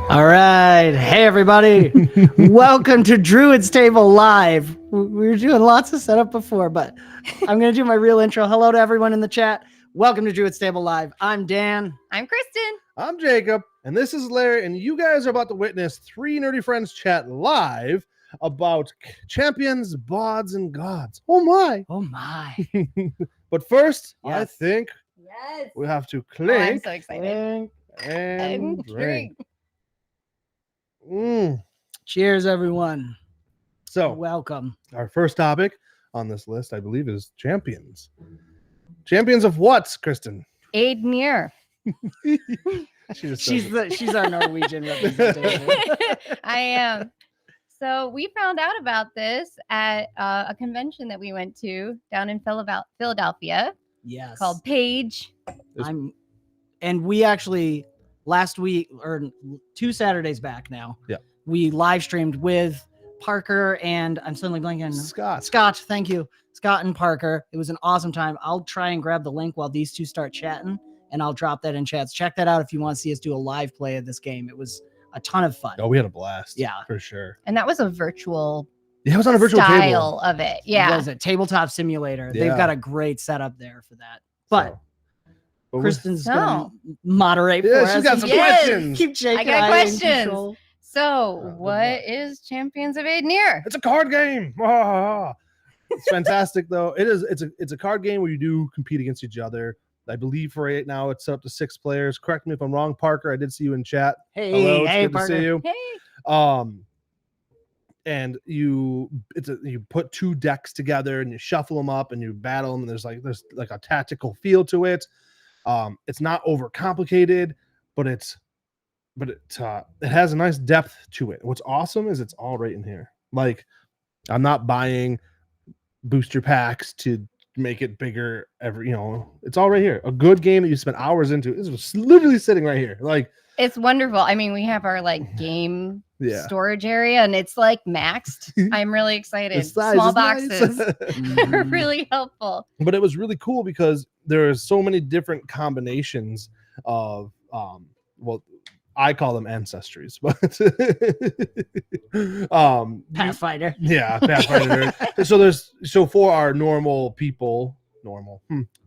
All right. Hey, everybody. Welcome to Druid's Table Live. We were doing lots of setup before, but I'm going to do my real intro. Hello to everyone in the chat. Welcome to Druid's Table Live. I'm Dan. I'm Kristen. I'm Jacob. And this is Larry. And you guys are about to witness three nerdy friends chat live about champions, bods, and gods. Oh, my. Oh, my. But first, Yes. I think Yes. we have to Oh, I'm clink so excited. and drink. Cheers, everyone. So, Welcome. our first topic on this list, I believe, is champions. Champions of what, Kristen? Aednir. She's our Norwegian representation. I am. So we found out about this at a convention that we went to down in Philadelphia Yes. called Page. And we actually last week or 2 Saturdays back now. Yeah. We live streamed with Parker and I'm suddenly blanking. Scott. Thank you. Scott and Parker. It was an awesome time. I'll try and grab the link while these two start chatting and I'll drop that in chats. Check that out if you want to see us do a live play of this game. It was a ton of fun. Oh, we had a blast. Yeah. For sure. And that was a virtual Yeah, it was on a virtual style table. of it. Yeah. What was it? Tabletop Simulator. Yeah. They've got a great setup there for that. But But Kristen's So- gonna moderate for yeah, us. she's got some Yes. questions. Keep shaking. I got questions. So Oh, what is Champions of Aednir? It's a card game. It's fantastic though. It's a card game where you do compete against each other. I believe for right now it's up to 6 players. Correct me if I'm wrong, Parker. I did see you in chat. Hey, Hello, it's hey, good Parker. to see you. Hey. And you put 2 decks together and you shuffle them up and you battle them. And there's like a tactical feel to it. It's not overcomplicated, but it has a nice depth to it. What's awesome is it's all right in here. Like, I'm not buying booster packs to make it bigger it's all right here. A good game that you spend hours into is literally sitting right here. Like, It's wonderful. I mean, we have our like game yeah. storage area and it's like maxed. I'm really excited. The size Small is nice. boxes are really helpful. But it was really cool because there are so many different combinations of I call them ancestries, but Pathfinder. yeah, Pathfinder. So for our normal people,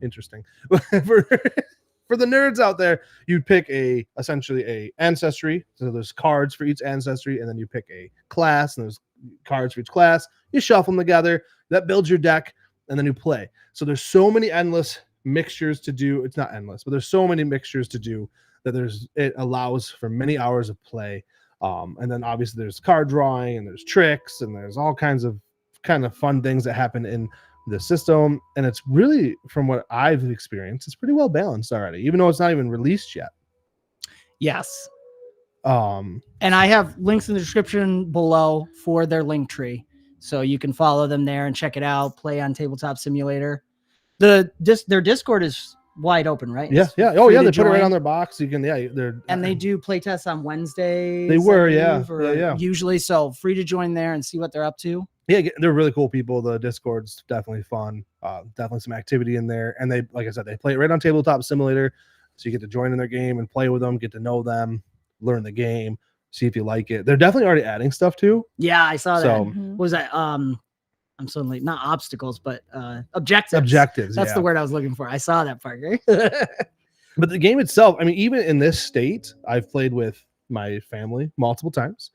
interesting. For the nerds out there, you pick essentially a ancestry. So there's cards for each ancestry, and then you pick a class, and there's cards for each class. You shuffle them together. That builds your deck, and then you play. So there's so many endless mixtures to do. It's not endless, but there's so many mixtures to do that it allows for many hours of play. And then obviously there's card drawing, and there's tricks, and there's all kinds of fun things that happen in the system. And it's really, from what I've experienced, it's pretty well balanced already, even though it's not even released yet. Yes. And I have links in the description below for their link tree. So you can follow them there and check it out. Play on Tabletop Simulator. Their Discord is wide open, right? yeah. It's Oh free yeah, to they put it right join. on their box. You can, And they do play tests on Wednesdays. They were, I believe, yeah. Yeah. Usually, so free to join there and see what they're up to. Yeah, they're really cool people. The Discord's definitely fun. Definitely some activity in there. And they, like I said, they play it right on Tabletop Simulator. So you get to join in their game and play with them, get to know them, learn the game, see if you like it. They're definitely already adding stuff too. Yeah, I saw that. So- What was that? I'm suddenly not obstacles, but objectives. Objectives. That's yeah. the word I was looking for. I saw that, Parker. But the game itself, I mean, even in this state, I've played with my family multiple times.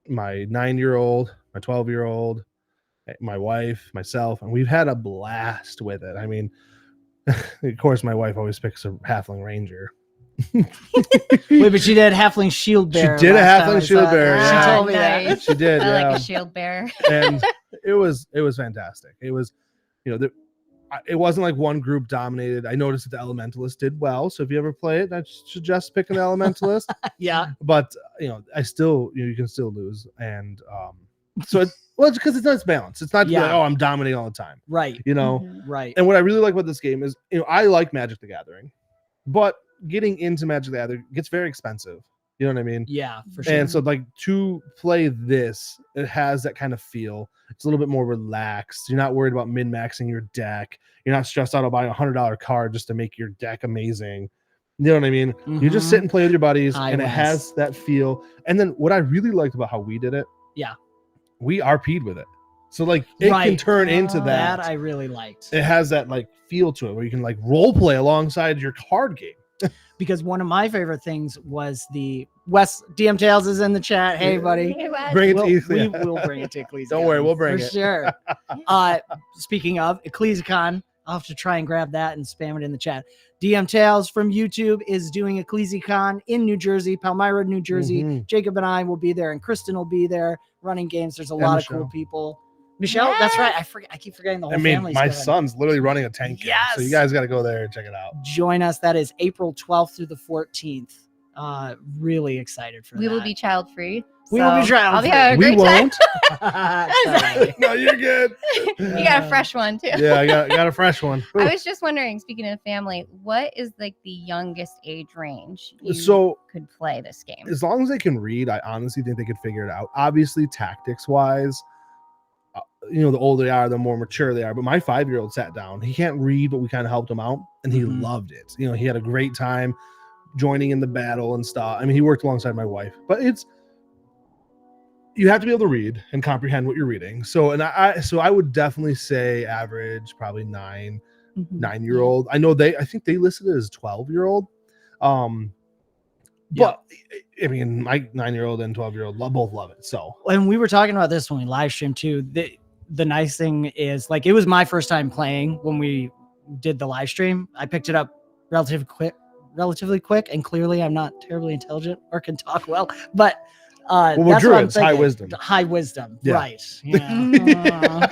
My 9-year-old, my 12-year-old, my wife, myself, and we've had a blast with it. I mean, of course, my wife always picks a Halfling Ranger. Wait, but she did Halfling Shield Bearer. She did a last time Halfling I Shield saw Bearer, that. yeah. She told me that. Nice. She did, I yeah. like a shield bear. And it was fantastic. It was, it wasn't like one group dominated. I noticed that the Elementalist did well. So if you ever play it, I suggest picking the Elementalist. Yeah. But I still, you can still lose. And so it's because it's not balanced. It's not Yeah. like, oh, I'm dominating all the time. Right. Mhm. Right. And what I really like about this game is, I like Magic the Gathering, but getting into Magic the Gathering gets very expensive. You know what I mean? Yeah, for sure. And so, like, to play this, it has that kind of feel. It's a little bit more relaxed. You're not worried about min-maxing your deck. You're not stressed out about buying a $100 card just to make your deck amazing. You know what I mean? You just sit and play with your buddies, High and it West. has that feel. And then what I really liked about how we did it, Yeah. we RP'd with it. So like it can Right. turn into That that. I really liked. It has that like feel to it where you can like role play alongside your card game. Because one of my favorite things was the West DM Tales is in the chat. Hey, buddy. Hey, Wes. Bring it We'll, to we Ecclesia. will bring it to Ecclesia. Don't worry, we'll bring for it. sure. Speaking of 𝒂𝒂𝒏𝒄𝒂, I'll have to try and grab that and spam it in the chat. DM Tales from YouTube is doing 𝒂𝒂𝒏𝒄𝒂 in New Jersey, Palmyra, New Jersey. Mhm. Jacob and I will be there, and Kristen will be there running games. There's a And lot Michelle. of cool people. Michelle, that's right. I keep forgetting the whole I mean, family's my going. son's literally running a tank game, so you Yes. guys got to go there and check it out. Join us. That is April 12th through the 14th. Really excited for We that. will be child free. We will be I'll be child-free. having a We great time. won't. Sorry. No, you're good. You got a fresh one too. Yeah, I got a fresh one. I was just wondering, speaking of family, what is like the youngest age range you So could play this game? as long as they can read, I honestly think they could figure it out. Obviously, tactics wise, the older they are, the more mature they are. But my 5-year-old sat down. He can't read, but we kind of helped him out, and he Mhm. loved it. He had a great time joining in the battle and stuff. I mean, he worked alongside my wife, but you have to be able to read and comprehend what you're reading. So, I would definitely say average, probably 9-year-old. I think they listed it as 12-year-old. But I mean, my 9-year-old and 12-year-old both love it. So, And we were talking about this when we live streamed too. The nice thing is, like, it was my first time playing when we did the live stream. I picked it up relatively quick, and clearly I'm not terribly intelligent or can talk well, but we're that's what I'm druids, high thinking. wisdom. High wisdom, Yeah. right? Yeah.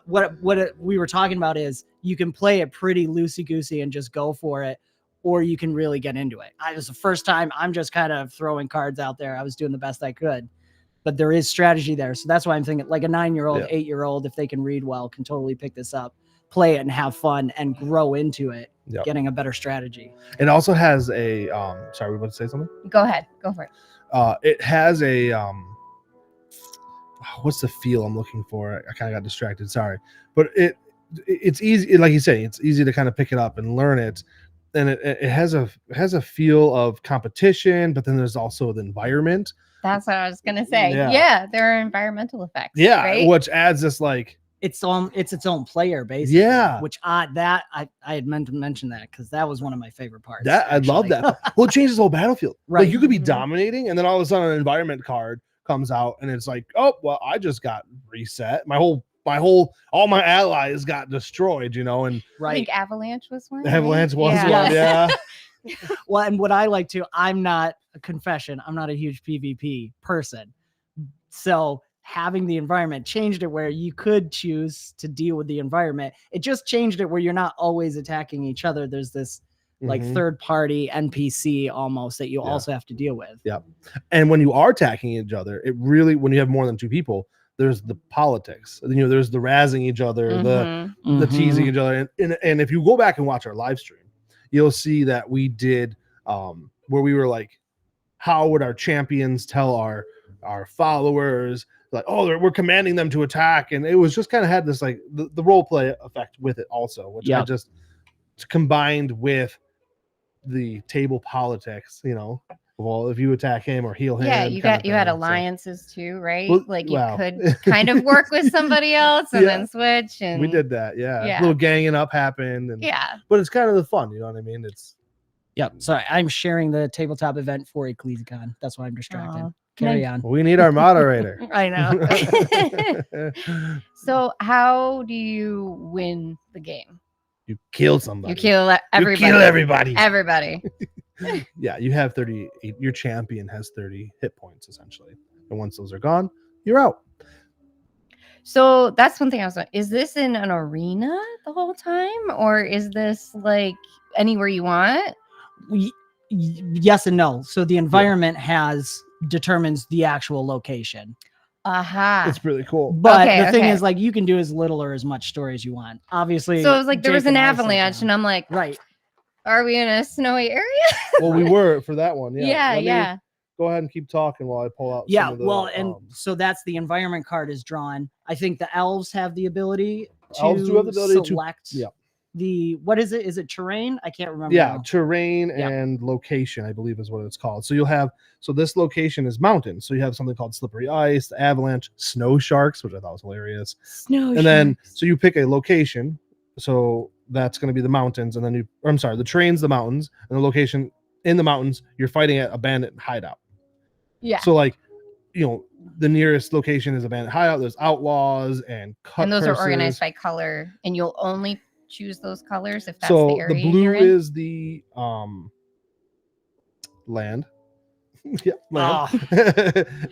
What we were talking about is you can play it pretty loosey goosey and just go for it, or you can really get into it. It was the first time. I'm just kind of throwing cards out there. I was doing the best I could, but there is strategy there. So that's why I'm thinking like a 9-year-old, Yeah. 8-year-old, if they can read well, can totally pick this up, play it, and have fun and grow into it, Yep. getting a better strategy. It also has a sorry, we about to say something? Go ahead. Go for it. It has a what's the feel I'm looking for? I kind of got distracted, sorry. But it's easy, like you say, it's easy to kind of pick it up and learn it. And it has a feel of competition, but then there's also the environment. That's what I was gonna say. Yeah. Yeah, there are environmental effects. Yeah, right? which adds this like It's its own player, basically. Yeah. Which I had meant to mention that because that was one of my favorite parts. that. I love actually. that. Well, it changes the whole battlefield. Right. Like you could be Mhm. dominating, and then all of a sudden an environment card comes out, and it's like, oh well, I just got reset. All my allies got destroyed. And I Right. think Avalanche was one. the Avalanche was Yeah. one. Yeah. Well, and what I like to, I'm not a confession. I'm not a huge PvP person. So having the environment changed it where you could choose to deal with the environment. It just changed it where you're not always attacking each other. There's this like Mhm. third party NPC almost that you Yeah. also have to deal with. Yeah. And when you are attacking each other, it really, when you have more than 2 people, there's the politics. There's the razzing each other, the Mhm. teasing each other. And if you go back and watch our live stream, you'll see that we did where we were like, how would our champions tell our followers, like, oh, we're commanding them to attack? And it was just kind of had this like the role play effect with it also, which I Yep. just combined with the table politics, well, if you attack him or heal him. Yeah, kind you of had thing, so- alliances too, right? Well, Like you wow. could kind of work with somebody else and Yeah. then switch. And We did that, yeah. Yeah. A little ganging up happened, Yeah. but it's kind of the fun, you know what I mean? It's Yep. Sorry, I'm sharing the tabletop event for 𝒂𝒂𝒏𝒄𝒂. That's why I'm distracted. Aw. Carry on. we need our moderator. I know. So how do you win the game? You kill somebody. You kill everybody. You kill everybody. Everybody. Yeah, you have 30. Your champion has 30 hit points essentially, and once those are gone, you're out. So that's one thing I was like, is this in an arena the whole time? Or is this like anywhere you want? Yes and no. So the environment determines the actual location. Aha. It's really cool. But Okay, the thing okay. is, like, you can do as little or as much story as you want. Obviously. So it was like there was Jake an and I sat avalanche, down. and I'm like, Right. are we in a snowy area? Well, we were for that one. Yeah. Yeah, Let me yeah. Go ahead and keep talking while I pull out. Yeah. some of the, Well, and so that's the environment card is drawn. I think the elves have the ability to Elves do have the ability to- select yeah. what is it? Is it terrain? I can't remember. Yeah, now. terrain Yeah. and location, I believe is what it's called. So you'll have, so this location is mountain. So you have something called slippery ice, the avalanche, snow sharks, which I thought was hilarious. Snow And then, sharks. so you pick a location. So that's going to be the mountains. And then the terrain's the mountains, and the location in the mountains, you're fighting at a bandit hideout. Yeah. So like, the nearest location is a bandit hideout. There's outlaws and cut And those are curses. organized by color, and you'll only choose those colors if that's So the the area blue you're in. is the land. Yeah, land.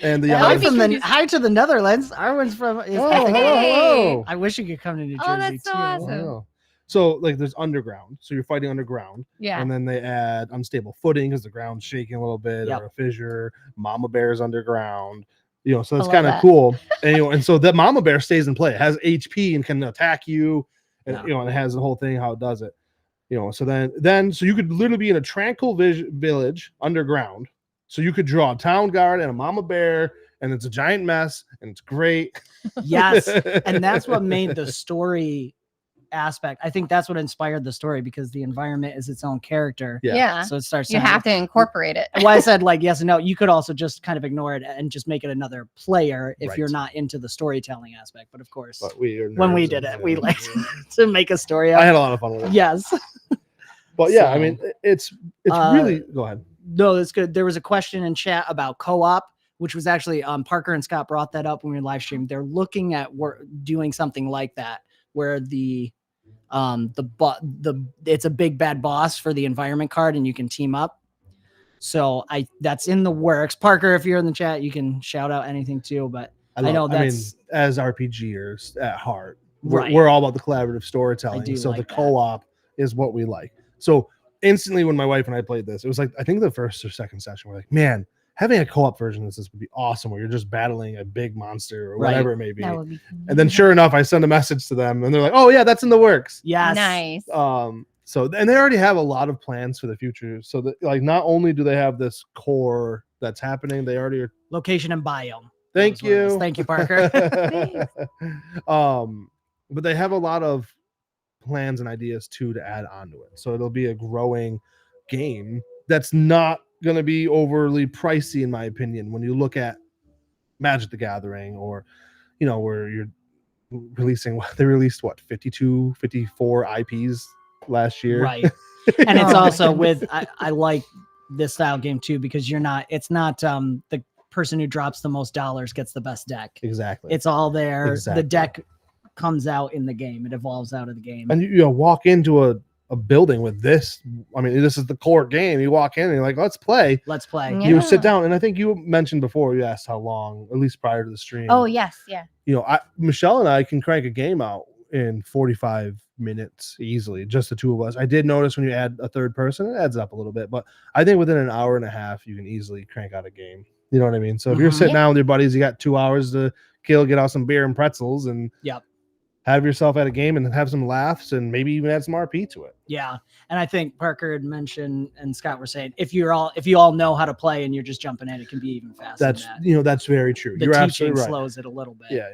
And the That yellow would is be confusing. Hi to the Netherlands. Arwen's from. Oh, hello. I wish you could come to New Jersey Oh, that's so too. awesome. Wow. So like there's underground. So you're fighting underground. Yeah. And then they add unstable footing because the ground's shaking a little bit, Yep. or a fissure. Mama bear's underground. So that's love kind of that. cool. And and so that mama bear stays in play. It has HP and can attack you. And Yeah. and it has the whole thing how it does it. So then so you could literally be in a tranquil village underground. So you could draw a town guard and a mama bear, and it's a giant mess, and it's great. Yes, and that's what made the story aspect. I think that's what inspired the story, because the environment is its own character. Yeah. So it starts. You have to incorporate it. Why I said like yes and no. You could also just kind of ignore it and just make it another player if you're Right. not into the storytelling aspect. But of course, But we are when we nerds did and- it, we like to make a story. I had a lot of fun with it. Yes. But yeah, I So, mean, it's really. Go ahead. No, that's good. There was a question in chat about co-op, which was actually Parker and Scott brought that up when we were live stream. They're looking at doing something like that, where it's a big bad boss for the environment card, and you can team up. So that's in the works. Parker, if you're in the chat, you can shout out anything too. But I know that's as RPGers at heart, Right. we're all about the collaborative storytelling. do So like the that. co-op is what we like. So instantly, when my wife and I played this, it was like I think the first or second session, we're like, man, having a co-op version of this would be awesome, where you're just battling a big monster or Right. whatever it may be. That would be. And then sure enough, I send a message to them, and they're like, oh yeah, that's in the works. yes, Nice. So and they already have a lot of plans for the future. So that like not only do they have this core that's happening, they already are. location and biome. Thank That was what it is. you. Thank you, Parker. But they have a lot of plans and ideas too to add onto it. So it'll be a growing game that's not going to be overly pricey, in my opinion, when you look at Magic the Gathering, or where you're releasing. They released 52, 54 IPs last year. Right. And it's Oh, also goodness. with I like this style game too, because it's not the person who drops the most dollars gets the best deck. Exactly. It's all there. Exactly. The deck comes out in the game. It evolves out of the game. And you walk into a building with this. I mean, this is the core game. You walk in and you're like, let's play. Let's play. Yeah. You sit down, and I think you mentioned before, you asked how long, at least prior to the stream. Oh yes, yeah. Michelle and I can crank a game out in 45 minutes easily, just the two of us. I did notice when you add a third person, it adds up a little bit, but I think within an hour and a half, you can easily crank out a game. You know what I mean? So if you're Mhm. sitting down with your buddies, you got 2 hours to kill, get out some beer and pretzels, and Yep. have yourself at a game and have some laughs, and maybe even add some RP to it. Yeah. And I think Parker had mentioned and Scott were saying if you all know how to play and you're just jumping in, it can be even faster. That's than that. that's very true. The You're teaching absolutely right. slows it a little bit. Yeah.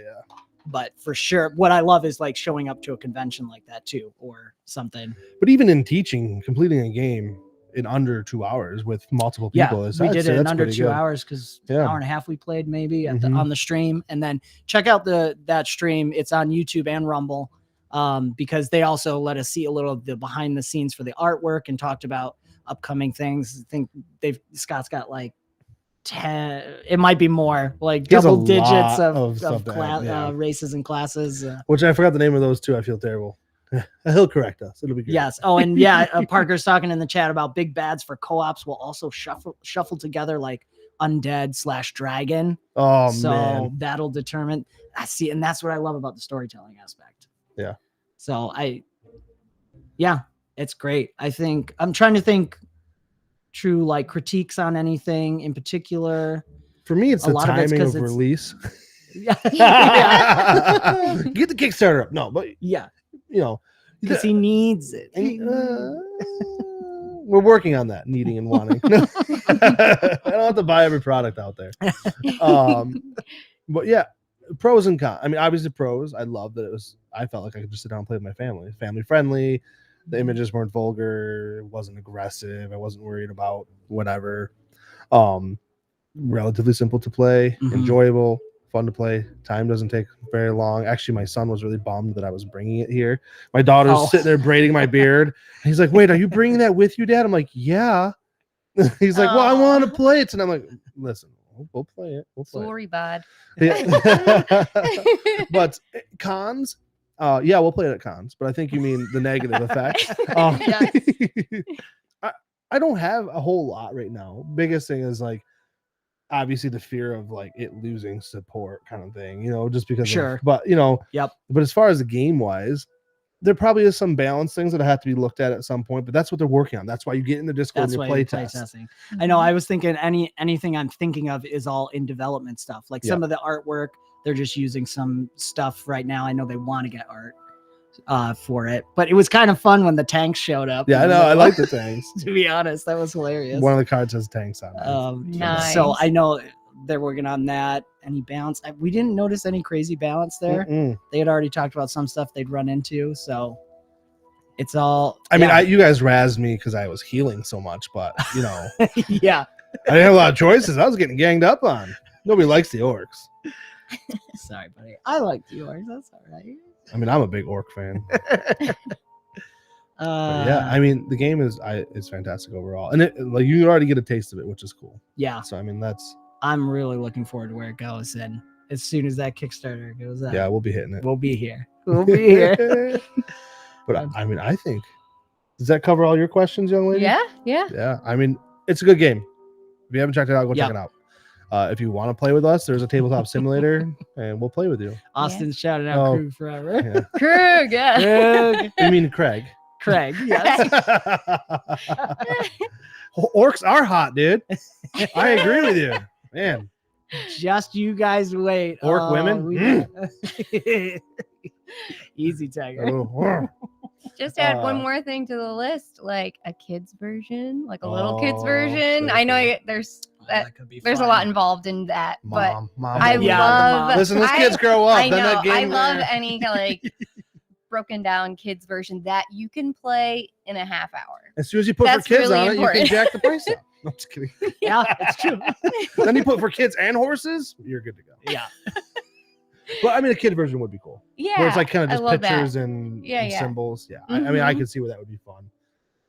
But for sure, what I love is like showing up to a convention like that too, or something. But even in teaching, completing a game in under 2 hours with multiple people, we did it in under 2 hours. hours because Yeah. hour and a half we played maybe Mhm. on the stream. And then check out that stream. It's on YouTube and Rumble, because they also let us see a little of the behind the scenes for the artwork and talked about upcoming things. I think Scott's got like 10, it might be more, like He has a double digits lot of, of stuff to add, yeah. races and classes. Which I forgot the name of those two. I feel terrible. He'll correct us. It'll be good. Yes. Oh, and yeah, Parker's talking in the chat about big bads for co-ops will also shuffle together like undead/dragon. Oh So man. that'll determine. I see, and that's what I love about the storytelling aspect. Yeah. So it's great. I think I'm trying to think true like critiques on anything in particular. For me, it's a the lot of it's timing 'cause of it's- release. Yeah. Get the Kickstarter up. No, but Yeah. you know, Because he needs it. we're working on that, needing and wanting. I don't have to buy every product out there. But yeah, pros and cons. I mean, obviously pros. I love that it was. I felt like I could just sit down and play with my family. Family friendly. The images weren't vulgar. It wasn't aggressive. I wasn't worried about whatever. Relatively simple to play, enjoyable, fun to play. Time doesn't take very long. Actually, my son was really bummed that I was bringing it here. My daughter's sitting there braiding my beard. And he's like, "Wait, are you bringing that with you, Dad?" I'm like, "Yeah." He's like, "Well, I want to play it," and I'm like, "Listen, we'll play it. We'll play Sorry, bud. it." But cons. Yeah, we'll play it at cons, but I think you mean the negative effects. I don't have a whole lot right now. Biggest thing is like obviously the fear of like it losing support kind of thing, just because but but as far as the game wise, there probably is some balance things that have to be looked at some point, but that's what they're working on. That's why you get in the Discord and you play testing. I know. I was thinking anything I'm thinking of is all in development stuff. Like some of the artwork, they're just using some stuff right now. I know they want to get art for it, but it was kind of fun when the tanks showed up. Yeah, I know. I like the tanks. To be honest, that was hilarious. One of the cards has tanks on it. Nice. So I know they're working on that. Any balance? We didn't notice any crazy balance there. They had already talked about some stuff they'd run into, so it's all. I mean, you guys razzed me because I was healing so much, but yeah, I didn't have a lot of choices. I was getting ganged up on. Nobody likes the orcs. Sorry, buddy. I like the orcs. That's all right. I mean, I'm a big orc fan. Yeah, I mean, the game is fantastic overall, and like you already get a taste of it, which is cool. Yeah. So I mean, I'm really looking forward to where it goes, and as soon as that Kickstarter goes up, yeah, we'll be hitting it. We'll be here. We'll be here. But I mean, I think does that cover all your questions, young lady? Yeah. I mean, it's a good game. If you haven't checked it out, go check it out. If you want to play with us, there's a tabletop simulator, and we'll play with you. Austin's shouting out Krug forever. Yeah. Krug, Krug. You mean Craig? Craig, yes. Orcs are hot, dude. I agree with you, man. Just you guys wait. Orc women. Easy, Tiger. Just add one more thing to the list, like a kids version, like a little kids version. I know there's a lot involved in that, but I love. Listen, those kids grow up. I know. That game I love any like broken down kids version that you can play in a half hour. As soon as you put for kids really on important. It, you can jack the price up. No, just kidding. Yeah, it's true. Then you put for kids and horses, you're good to go. Yeah. But I mean, a kid version would be cool. Yeah. Where it's like kind of just pictures and symbols. Yeah. Mm-hmm. I mean, I could see where that would be fun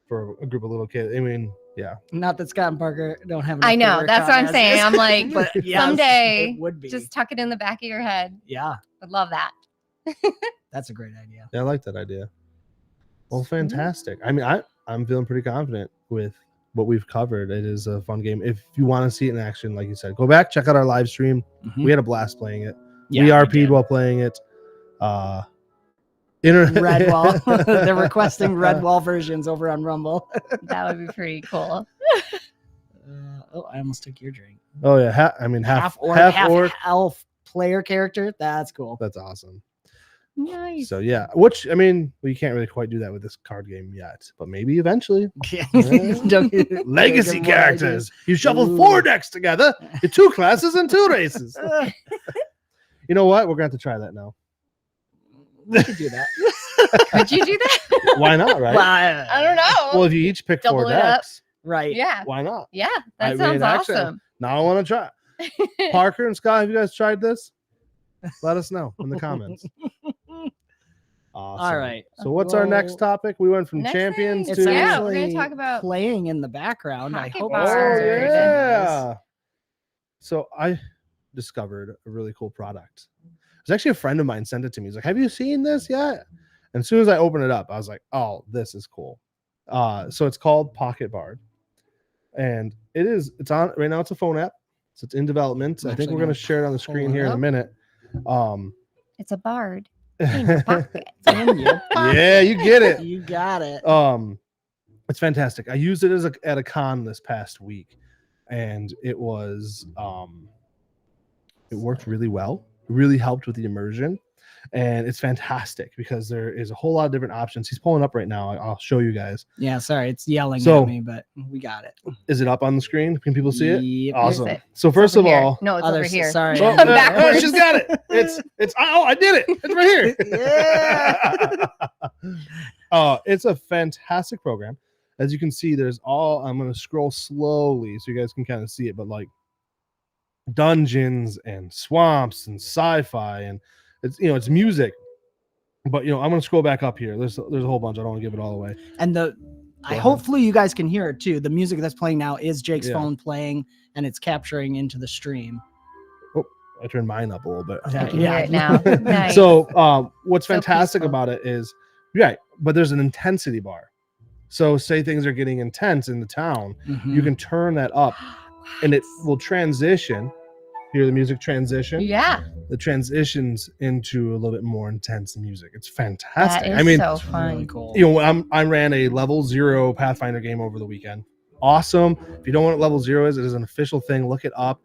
for a group of little kids. I mean, yeah. Not that Scott and Parker don't have. I know. That's what I'm saying. I'm like, but someday, it would be. Just tuck it in the back of your head. Yeah. Would love that. That's a great idea. Yeah, I like that idea. Well, fantastic. I mean, I'm feeling pretty confident with what we've covered. It is a fun game. If you want to see it in action, like you said, go back, check out our live stream. We had a blast playing it. We RP'd while playing it. Redwall. They're requesting Redwall versions over on Rumble. That would be pretty cool. I almost took your drink. Oh yeah, half orc, elf player character. That's cool. That's awesome. Nice. So yeah, which I mean, we can't really quite do that with this card game yet, but maybe eventually. Legacy characters. You shuffle 4 decks together, your 2 classes and 2 races. You know what? We're gonna have to try that now. We could do that. Could you do that? Why not? Right? Well, I don't know. Well, if you each pick Double 4 decks, right? Yeah. Why not? Yeah, that sounds awesome. Now I want to try. Parker and Scott, have you guys tried this? Let us know in the comments. Awesome. All right. So what's our next topic? We went from champions to we're going to talk about playing in the background. I hope. Yeah. So I discovered a really cool product. It was actually a friend of mine sent it to me. He's like, "Have you seen this yet?" And as soon as I opened it up, I was like, "Oh, this is cool." So it's called Pocket Bard, and it's on right now. It's a phone app. So it's in development. I think we're going to share it on the screen here in a minute. It's a bard. In your pocket. Yeah, you get it. You got it. It's fantastic. I used it at a con this past week, and it was it worked really well. It really helped with the immersion. and it's fantastic because there is a whole lot of different options. He's pulling up right now. I'll show you guys. Yeah, sorry, it's yelling So- at me, but we got it. Is it up on the screen? Can people see it? Yep. Awesome. Where's it? So first of Over here. all, no, it's Oh, over there's- here. sorry. oh, I'm backwards. she's got it. It's oh, I did it. It's right here. It's a fantastic program. As you can see, there's I'm going to scroll slowly so you guys can kind of see it, but like dungeons and swamps and sci-fi, and it's music. But I'm going to scroll back up here. There's a whole bunch. I don't want to give it all away. And hopefully you guys can hear it too. The music that's playing now is Jake's Yeah. phone playing, and it's capturing into the stream. I turned mine up a little bit. I can Yeah. hear it now. Nice. So what's So fantastic peaceful. about it is, but there's an intensity bar. So say things are getting intense in the town, Mhm. you can turn that up and it will transition. Hear the music transition? Yeah, The transitions into a little bit more intense music. It's fantastic. that is I mean, so It's fun. really cool. I ran a level 0 Pathfinder game over the weekend. Awesome. If you don't know what level 0 is, it is an official thing. Look it up.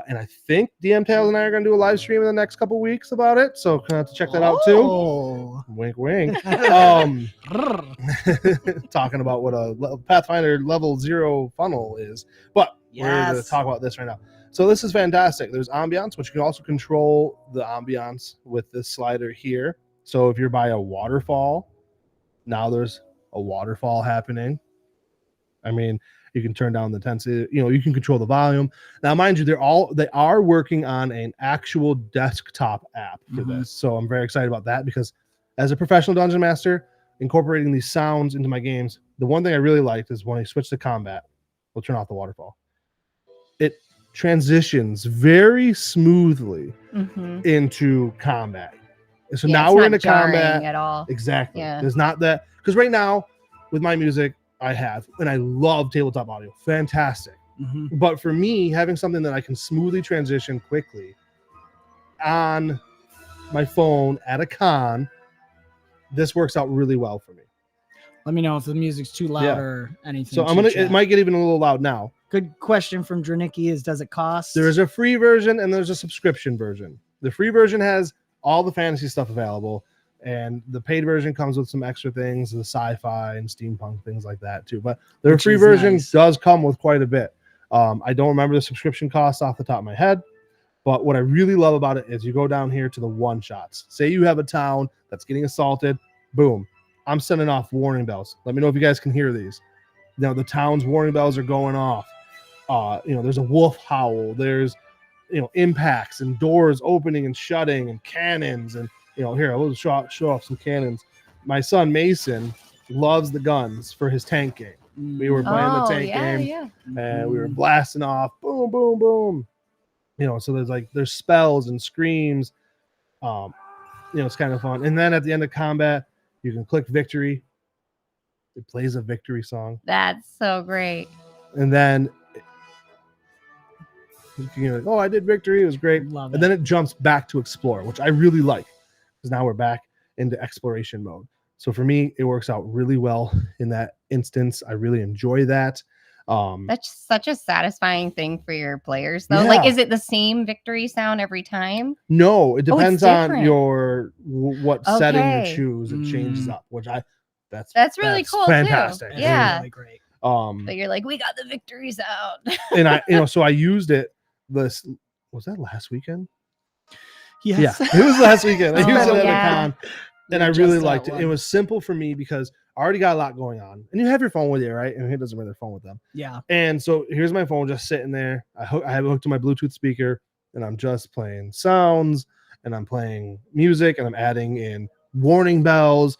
And I think DM Tales and I are going to do a live stream in the next couple weeks about it. So gonna have to check that out too. Oh. Wink, wink. Brrr. Talking about what a Pathfinder level 0 funnel is. But we're going Yes. to talk about this right now. So this is fantastic. There's ambiance, which you can also control the ambiance with this slider here. So if you're by a waterfall, now there's a waterfall happening. I mean, you can turn down the intensity, you can control the volume. Now, mind you, they are working on an actual desktop app for Mhm. this. So I'm very excited about that because as a professional dungeon master, incorporating these sounds into my games, the one thing I really liked is when I switch to combat, we'll turn off the waterfall. It transitions very smoothly Mhm. into combat. So Yeah, now it's we're not into jarring combat. at all. Exactly. Yeah. There's not that, because right now with my music, and I love tabletop audio. Fantastic. Mhm. But for me, having something that I can smoothly transition quickly on my phone at a con, this works out really well for me. Let me know if the music's too loud Yeah. or anything. So to it chat. might get even a little loud now. Good question from Dscꞌ is, does it cost? There is a free version and there's a subscription version. The free version has all the fantasy stuff available, and the paid version comes with some extra things, the sci-fi and steampunk things like that too. But the Which free is version nice. does come with quite a bit. I don't remember the subscription cost off the top of my head, but what I really love about it is you go down here to the one shots. Say you have a town that's getting assaulted, boom, I'm sending off warning bells. Let me know if you guys can hear these. Now the town's warning bells are going off. There's a wolf howl. There's impacts and doors opening and shutting and cannons, and here we'll show off some cannons. My son Mason loves the guns for his tank game. We were playing the tank game, Yeah. and we were blasting off, boom, boom, boom. So there's spells and screams. It's kind of fun. And then at the end of combat, you can click victory. It plays a victory song, That's so great. and then I did victory. It was great. Love And it. then it jumps back to explore, which I really like, because now we're back into exploration mode. So for me, it works out really well in that instance. I really enjoy that. That's such a satisfying thing for your players, though. Like, Yeah. is it the same victory sound every time? No, it Oh, it's depends on different. your what setting Okay. you choose. It changes Mm. up, which That's really cool, too. fantastic. That's Yeah. really great. But you're like, we got the victory sound. And I so I used it. Was that last weekend? Yes. Yeah, it was last weekend. I Oh, used it at yeah. a con, and I Just really that liked it. It one. was simple for me because I already got a lot going on, and you have your phone with you, right? And who doesn't bring their phone with them? Yeah. And so here's my phone just sitting there. I have it hooked to my Bluetooth speaker, and I'm just playing sounds, and I'm playing music, and I'm adding in warning bells,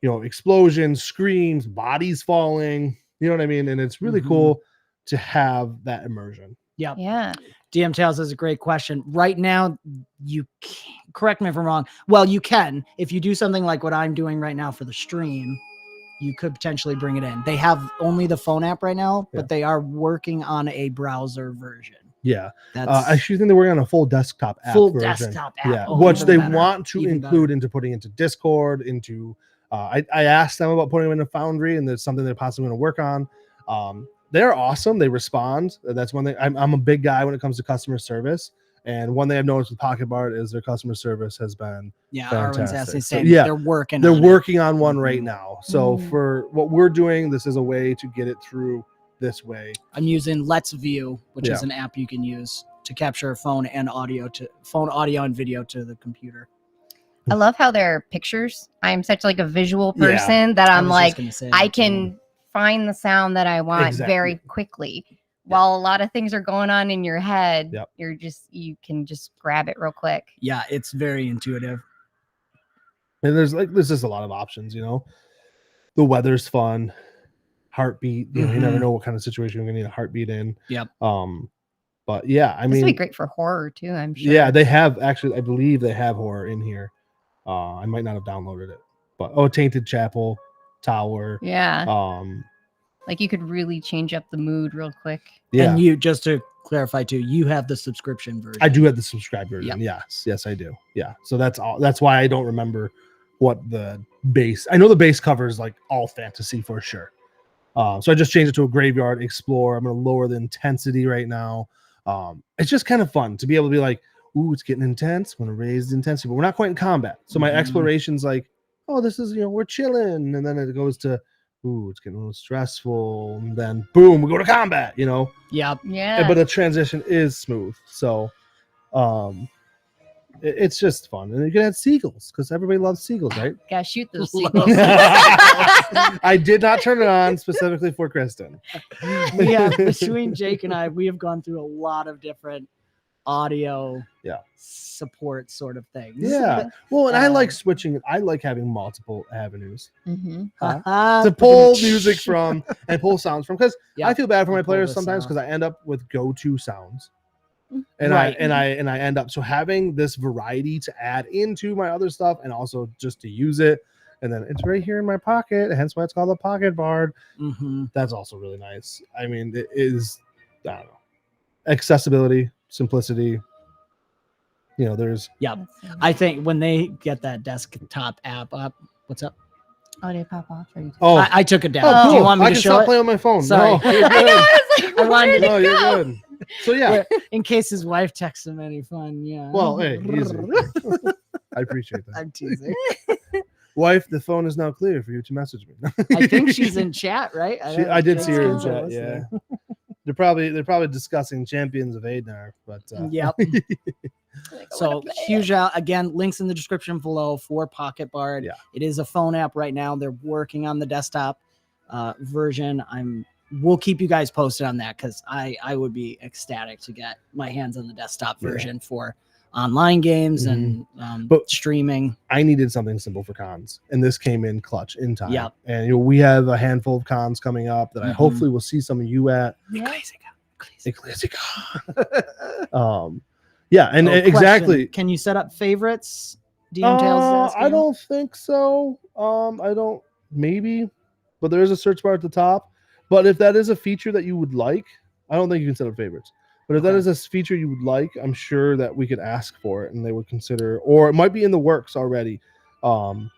explosions, screams, bodies falling. You know what I mean? And it's really Mhm. cool to have that immersion. Yep. Yeah. DM Tales is a great question. Right now, you can't, correct me if I'm wrong. Well, you can. If you do something like what I'm doing right now for the stream, you could potentially bring it in. They have only the phone app right now, Yeah. but they are working on a browser version. Yeah. That's I actually think they're working on a full desktop app full version. desktop app. Yeah, Oh, which even they better. want to Even include better. into putting into Discord, into I asked them about putting them into Foundry, and there's something they're possibly going to work on. They're awesome. They respond. That's one thing. I'm a big guy when it comes to customer service, And one thing I've noticed with Pocket Bard is their customer service has been Arwen's fantastic. asking, So, saying yeah, they're working on one right now. So for what we're doing, this is a way to get it through this way. I'm using 𝒒𝒐𝒏𝒄𝒂, which is an app you can use to capture phone audio and video to the computer. I love how they're pictures. I'm such like a visual person that I'm like, I can find the sound that I want very quickly. While a lot of things are going on in your head, you can just grab it real quick. Yeah, it's very intuitive. And there's just a lot of options, you know. The weather's fun. Heartbeat, you know, you never know what kind of situation you're gonna need a heartbeat in. Yep. But yeah, I mean, this would be great for horror too, I'm sure. Yeah, they have actually, I believe they have horror in here. I might not have downloaded it, but Tainted Chapel, Tower. Yeah. Like you could really change up the mood real quick. Yeah. And you, just to clarify too, you have the subscription version. I do have the subscribed version. Yep. Yes, I do. Yeah. So that's all. That's why I don't remember what the base. I know the base covers like all fantasy for sure. So I just changed it to a graveyard explore. I'm going to lower the intensity right now. It's just kind of fun to be able to be like, ooh, it's getting intense. I'm going to raise the intensity, but we're not quite in combat. So my exploration's like, oh, this is, you know, we're chilling. And then it goes to, ooh, it's getting a little stressful. And then boom, we go to combat, you know? Yep. Yeah. But the transition is smooth. So it's just fun. And you can add seagulls because everybody loves seagulls, right? Gotta shoot those seagulls. I did not turn it on specifically for Kristen. Yeah, between Jake and I, we have gone through a lot of different audio support sort of things. Yeah. Well, and I like switching. I like having multiple avenues to to pull music from and pull sounds from, because I feel bad for my players sometimes because I end up with go-to sounds. And I end up having this variety to add into my other stuff and also just to use it. And then it's right here in my pocket, hence why it's called a Pocket Bard. That's also really nice. I mean, it is, I don't know, accessibility, simplicity. You know, there's I think when they get that desktop app up, what's up? Oh, did it pop off? I took it down. Oh, cool. Do you want me I to can show stop it? playing on my phone. Sorry. No, you're good. I wanted to no, you're good. So yeah, in case his wife texts him any fun. Yeah. Well, hey, easy. I appreciate that. I'm teasing. Wife, the phone is now clear for you to message me. I think she's in chat, right? I did see her in chat. Yeah, they're probably discussing Champions of Aednir, but yep. So huge out again. Links in the description below for Pocket Bard. It is a phone app right now. They're working on the desktop version. We'll keep you guys posted on that because I would be ecstatic to get my hands on the desktop version for online games and streaming. I needed something simple for cons, and this came in clutch in time. Yeah, and you know, we have a handful of cons coming up that I hopefully will see some of you at. Yeah, and exactly. Can you set up favorites? I don't think so. I don't. Maybe, but there is a search bar at the top. But if that is a feature that you would like, I don't think you can set up favorites. But if that is a feature you would like, I'm sure that we could ask for it and they would consider, or it might be in the works already. And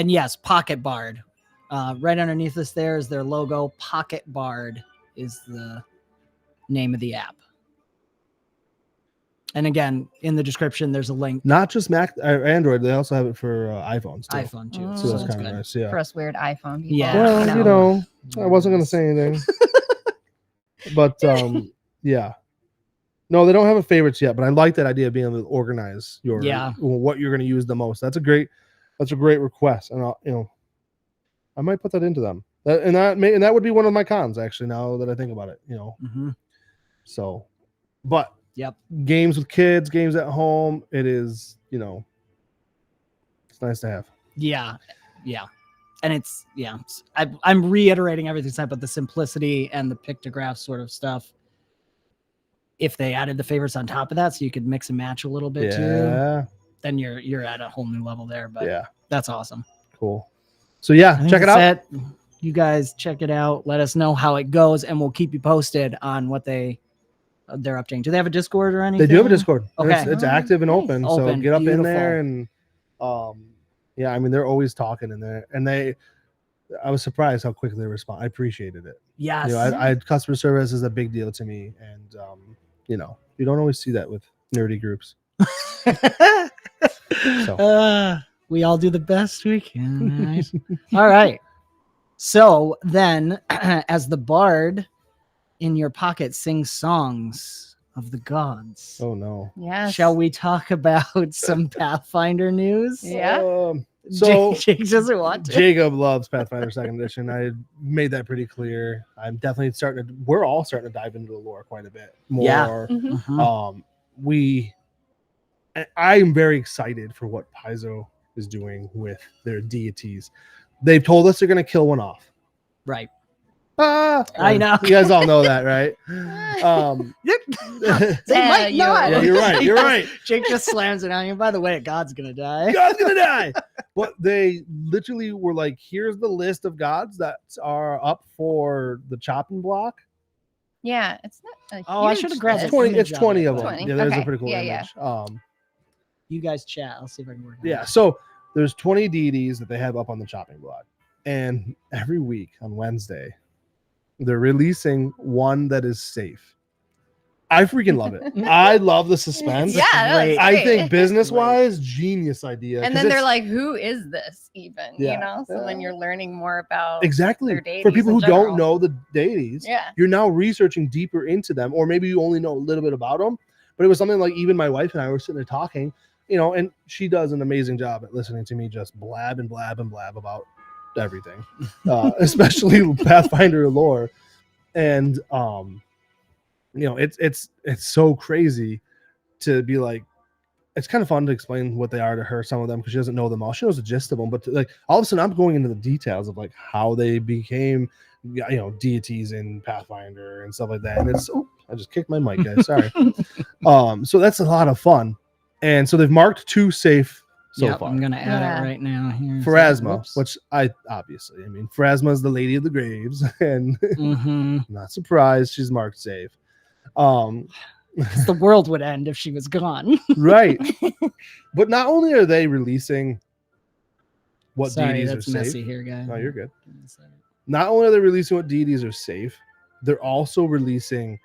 yes, Pocket Bard. Right underneath this there is their logo. Pocket Bard is the name of the app. And again, in the description, there's a link. Not just Mac or Android, they also have it for iPhones too. iPhone too. So that's kind of nice. Yeah. For us weird iPhone people. Yeah. Well, you know, I wasn't going to say anything. But yeah. No, they don't have a favorites yet, but I like that idea of being able to organize your what you're going to use the most. That's a great request. And I might put that into them. That would be one of my cons actually, now that I think about it, you know. So, but games with kids, games at home, it is, you know, it's nice to have. Yeah. And it's I'm reiterating everything said, but the simplicity and the pictographs sort of stuff, if they added the favorites on top of that so you could mix and match a little bit too, then you're at a whole new level there. But that's awesome. Cool. So check it out. You guys check it out. Let us know how it goes, and we'll keep you posted on what they're updating. Do they have a Discord or anything? They do have a Discord. Okay. It's active and open. So get up in there and I mean, they're always talking in there, and I was surprised how quickly they respond. I appreciated it. Yes. You know, customer service is a big deal to me, and you know, you don't always see that with nerdy groups. We all do the best we can. Right? All right. So then, as the bard in your pocket sings songs of the gods. Oh no. Yes. Shall we talk about some Pathfinder news? Yeah. So Jake doesn't want to. Jacob loves Pathfinder Second Edition. I made that pretty clear. I'm definitely we're all starting to dive into the lore quite a bit more. Yeah. Mhm. I'm very excited for what Paizo is doing with their deities. They've told us they're going to kill one off. Right. I know. You guys all know that, right? They might not. Yeah, you're right. You're right. Jake just slams it on you. By the way, God's gonna die. God's gonna die. But they literally were like, here's the list of gods that are up for the chopping block. Yeah, it's not. I should have grabbed It's an 20. image It's 20 of of it. them. 20. Yeah, there's a Okay. pretty cool Yeah, image. You guys chat. I'll see if I can work it Yeah. out. So there's 20 deities that they have up on the chopping block, and every week on Wednesday, they're releasing one that is safe. I freaking love it. I love the suspense. Yeah, no, Great. it's I great. think business-wise, genius idea. And 'cause then they're it's- like, "Who is this even?" Yeah. You know. So then you're learning more about exactly their for deities people in who general. don't know the deities. Yeah. You're now researching deeper into them, or maybe you only know a little bit about them. But it was something like even my wife and I were sitting there talking, and she does an amazing job at listening to me just blab and blab and blab about everything, especially Pathfinder lore. And it's so crazy to be like, it's kind of fun to explain what they are to her, some of them, because she doesn't know them all. She knows the gist of them, but like all of a sudden I'm going into the details of like how they became deities in Pathfinder and stuff like that. And it's I just kicked my mic, guys. Sorry. So that's a lot of fun. And so they've marked 2 safe so far. I'm gonna add it right now here. 𝒂𝒂💏, Whoops. which 𝒂💏 is the Lady of the Graves, and Mhm. not surprised she's marked safe. 'Cause the world would end if she was gone. Right. But not only are they releasing what Sorry, deities are that's messy safe. here, guys. No, you're good. Not only are they releasing what deities are safe, they're also releasing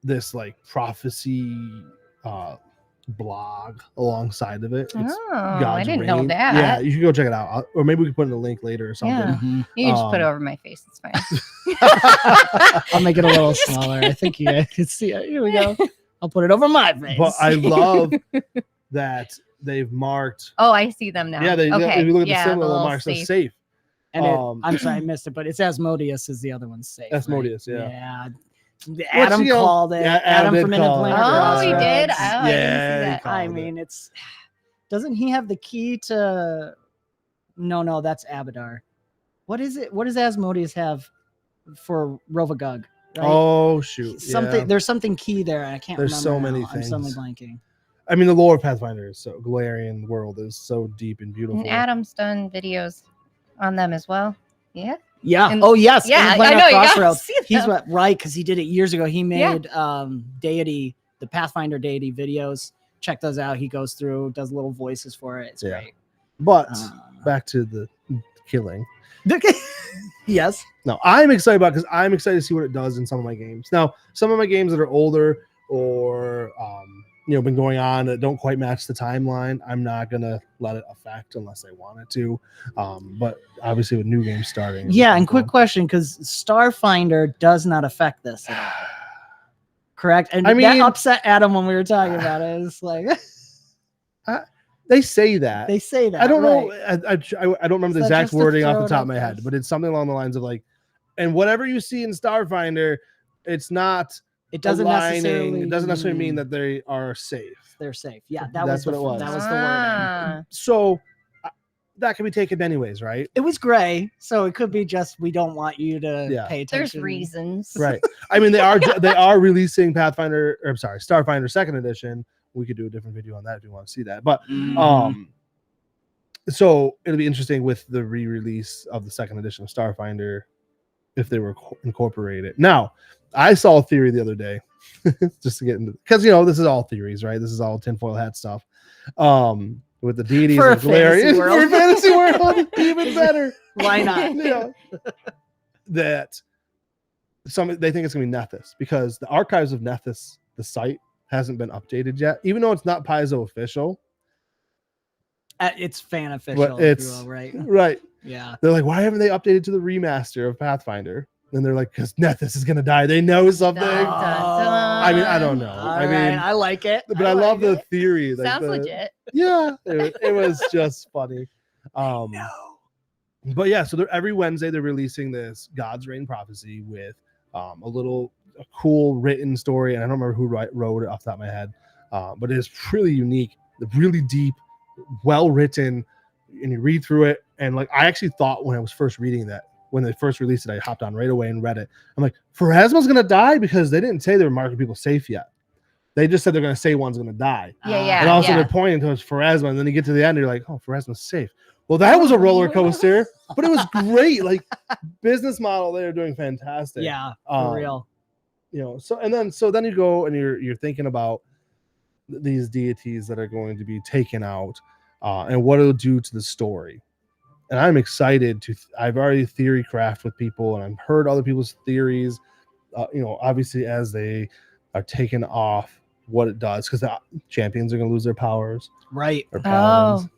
this like prophecy blog alongside of it. It's Oh, I God's didn't know Reign. that. Yeah, you should go check it out. Or maybe we can put in a link later or something. Yeah. Mhm. You can just put it Um, over my face. It's fine. I'll make it a little smaller. I think you guys can see it. Here we go. I'll put it over my face. But I love that they've marked. Oh, I see them now. Yeah, okay. if you look at yeah, the symbol, it little marks safe. safe. And Um, I'm sorry, I missed it, but it's Asmodeus is the other one safe. right? Asmodeus, yeah. Yeah. Adam you know, called it. yeah, Adam Adam from did Inland call it. Planet. Oh, he did. Crossroads. Oh, I didn't see Yeah, he that. called I it. mean, it's doesn't he have the key to? No, that's Abadar. What is it? What does Asmodeus have for Rovagug? Right? Oh shoot! Something. Yeah. There's something key there. I can't. There's remember so many now. I'm suddenly things. blanking. I mean, the lore of Pathfinder is so Galarian world is so deep and beautiful. And Adam's done videos on them as well. Yeah. Yeah. And- Oh yes. Yeah, Inland Planet I know. You gotta Crossroads. see He's them. what right because he did it years ago. He Yeah. made deity, the Pathfinder deity videos. Check those out. He goes through, does little voices for it. It's Yeah. great. But Uh, back to the killing. yes. No, I'm excited about because I'm excited to see what it does in some of my games. Now, some of my games that are older or been going on that don't quite match the timeline, I'm not gonna let it affect unless I want it to. But obviously with new games starting. Yeah, and quick question, because Starfinder does not affect this at all. Correct? And I that mean- upset Adam when we were talking about it. It's like They say that. they say that. I don't know. right. I don't remember the Is that exact just to wording off throw the it top out of my there? head, but it's something along the lines of like, and whatever you see in Starfinder, it's not It doesn't necessarily. It doesn't necessarily mean that they are safe. they're safe. Yeah, that That's was what it was. That was the wording. Ah. So that can be taken anyways, right? It was gray, so it could be just we don't want you to Yeah. pay There's attention. reasons. Right. I mean, they are releasing Starfinder Second Edition. We could do a different video on that if you want to see that. But Mhm. so it'll be interesting with the re-release of the second edition of Starfinder if they were incorporated. Now, I saw a theory the other day, just to get into because this is all theories, right? This is all tinfoil hat stuff. With the deities For a of Galarian fantasy world. for a fantasy world, even better. Why not? Yeah. That they think it's gonna be Nethys because the archives of Nethys, the site, hasn't been updated yet, even though it's not Paizo official. It's fan official, But it's if you will, right? right. Yeah. They're like, why haven't they updated to the remaster of Pathfinder? And they're like, because Nethys is gonna die. They know something. Dun, dun, dun. I mean, I don't know. All I mean, right, I like it. but I love the theory. Like Sounds the, legit. Yeah, it was just funny. But yeah, so every Wednesday they're releasing this God's Reign prophecy with a cool written story, and I don't remember who wrote it off the top of my head, but it is really unique, really deep, well written, and you read through it, and like I actually thought when I was first reading that, when they first released it, I hopped on right away and read it. I'm like, 𝑑𝒐𝒏𝒄𝒂 gonna die, because they didn't say they were marking people safe yet. They just said they're gonna say one's gonna die. Yeah. And also they're pointing towards 𝑑𝒐𝒏𝒄𝒂, and then you get to the end, you're like, oh, 𝑑𝒐𝒏𝒄𝒂's safe. Well, that was a roller coaster, but it was great. Like business model, they're doing fantastic. Yeah, for real. You know, so then you go and you're thinking about these deities that are going to be taken out, and what it'll do to the story. And I'm excited to. I've already theory craft with people, and I've heard other people's theories. You know, obviously as they are taken off, what it does, because the champions are going to lose their powers, Right. or paladins,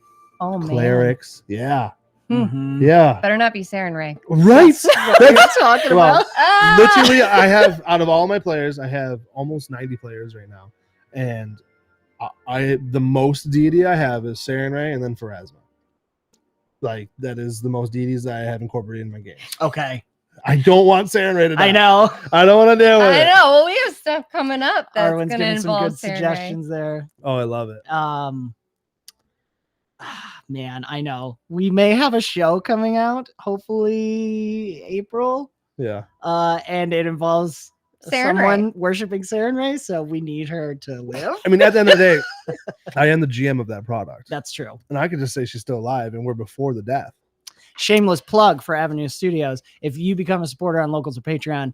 Oh man. clerics, yeah, Mhm. yeah, Better not be Sarenrae. right. What are you talking Well, about? literally, I have, out of all my players, I have almost 90 players right now, and the most deity I have is Sarenrae, and then 𝑑𝒐𝒏𝒄𝒂. Like that is the most deities that I have incorporated in my game. Okay. I don't want Sarenrae to die. I know. I don't want to deal with I it. know. Well, we have stuff coming up that's Arwen's going to giving some involve good Sarenrae. suggestions there. Oh, I love it. Man, I know. We may have a show coming out, hopefully April. Yeah. And it involves Sarenrae. someone worshiping Sarenrae, so we need her to live. I mean, at the end of the day, I am the GM of that product. That's true. And I could just say she's still alive, and we're before the death. Shameless plug for Avenue Studios. If you become a supporter on Locals or Patreon,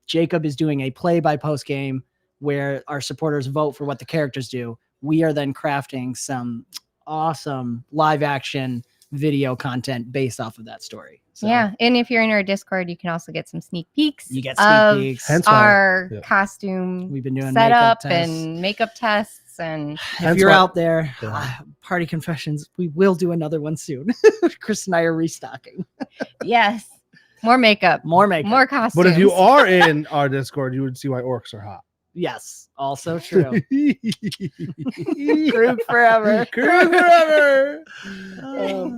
Jacob is doing a play-by-post game where our supporters vote for what the characters do. We are then crafting some awesome live-action video content based off of that story. So Yeah, and if you're in our Discord, you can also get some sneak peeks. You get sneak of peeks. Hence why- our yeah. costume We've been doing setup makeup tests. and makeup tests, and If Hence you're why- out there, Yeah. Party Confessions, we will do another one soon. Chris and I are restocking. yes, more makeup, More makeup. more costumes. But if you are in our Discord, you would see why orcs are hot. Yes, also true. Krug Krug forever. Krug forever.